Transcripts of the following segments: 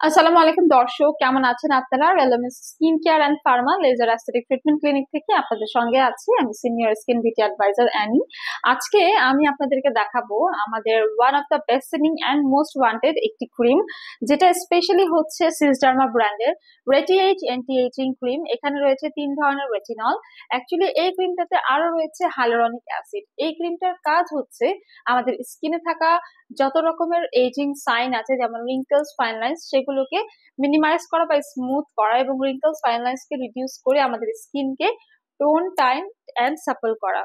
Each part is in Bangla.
আসসালামু আলাইকুম দর্শক, কেমন আছেন আপনারা? রেলমিস skin care and pharma laser aesthetic treatment clinic থেকে আপনাদের সঙ্গে আছি আমি senior skin beauty adviser Annie. আজকে আমি আপনাদেরকে দেখাবো আমাদের one of the best selling and most wanted একটি ক্রিম, যেটা স্পেশালি হচ্ছে সিসডার্মা ব্র্যান্ডের রেটিএইচ অ্যান্টি এজিং ক্রিম। এখানে রয়েছে 3 ধরনের রেটিনল। অ্যাকচুয়ালি এই ক্রিমটাতে আরো রয়েছে হাইলুরনিক অ্যাসিড। এই ক্রিমটার কাজ হচ্ছে আমাদের স্কিনে থাকা যত রকমের এজিং সাইন আছে, যেমন রিঙ্কলস, ফাইন লাইন্স, সেগুলোকে মিনিমাইজ করা বা স্মুথ করা এবং রিঙ্কলস, ফাইন লাইন্স কে রিডিউস করে আমাদের স্কিনকে টোন, টাইম এন্ড সাপল করা।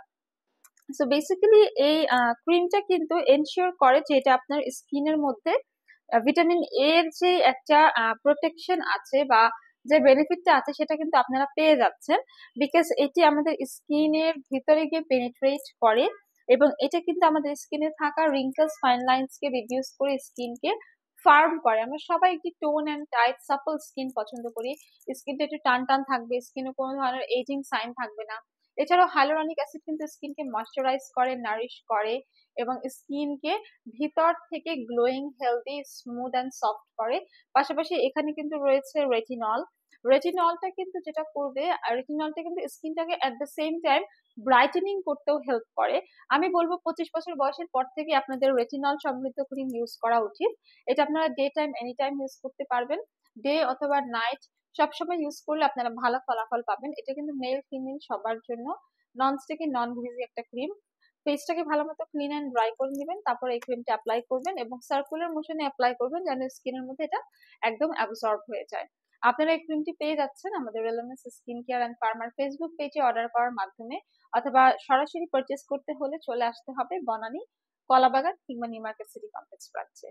সো বেসিক্যালি এই ক্রিমটা কিন্তু এনশিওর করে যে এটা আপনার স্কিনের মধ্যে ভিটামিন এ এর যে একটা প্রোটেকশন আছে বা যে বেনিফিটটা আছে সেটা কিন্তু আপনারা পেয়ে যাচ্ছেন, বিকজ এটি আমাদের স্কিনের ভিতরে গিয়ে পেনিট্রেট করে এবং এটা কিন্তু আমাদের স্কিনে থাকা রিঙ্কলস, ফাইন লাইন্স কে রিডিউস করে স্কিনকে ফার্ম করে। আমরা সবাই একটি tone and tight supple skin পছন্দ করি। স্কিনটা একটু টান টান থাকবে, স্কিনে কোনো ধরনের এজিং সাইন থাকবে না। এছাড়াও হাইলুরনিক অ্যাসিড কিন্তু স্কিনকে ময়শ্চারাইজ করে, নারিশ করে এবং স্কিনকে ভিতর থেকে glowing, healthy, smooth and soft করে। পাশাপাশি এখানে কিন্তু রয়েছে রেটিনল। রেটিনলটা কিন্তু যেটা করবে, রেটিনলটা কিন্তু স্কিনটাকে at the same time brightening করতেও হেল্প করে। আমি বলবো 25 বছর বয়সের পর থেকে আপনাদের রেটিনল সমৃদ্ধ ক্রিম ইউজ করা উচিত। এটা আপনারা day time, any time use করতে পারবেন। ডে অথবা নাইট সবসময় ইউজ করলে আপনারা ভালো ফলাফল পাবেন। এটা কিন্তু মেল ফিমেল সবার জন্য নন স্টিকি, নন গ্রিজি একটা ক্রিম। ফেসটাকে ভালো মতো ক্লিন এন্ড ড্রাই করে নেবেন, তারপর এই ক্রিমটা অ্যাপ্লাই করবেন এবং সার্কুলার মোশনে অ্যাপ্লাই করবেন যেন স্কিনের মধ্যে এটা একদম অ্যাবসর্ব হয়ে যায়। আপনারা এই ক্রিমটি পেয়ে যাচ্ছেন আমাদের রেলেমেন্স স্কিন কেয়ার অ্যান্ড ফার্মার ফেসবুক পেজে অর্ডার করার মাধ্যমে, অথবা সরাসরি পারচেস করতে হলে চলে আসতে হবে বনানী, কলাবাগান কিংবা নিউ মার্কেট সিটি কমপ্লেক্স ব্রাঞ্চে।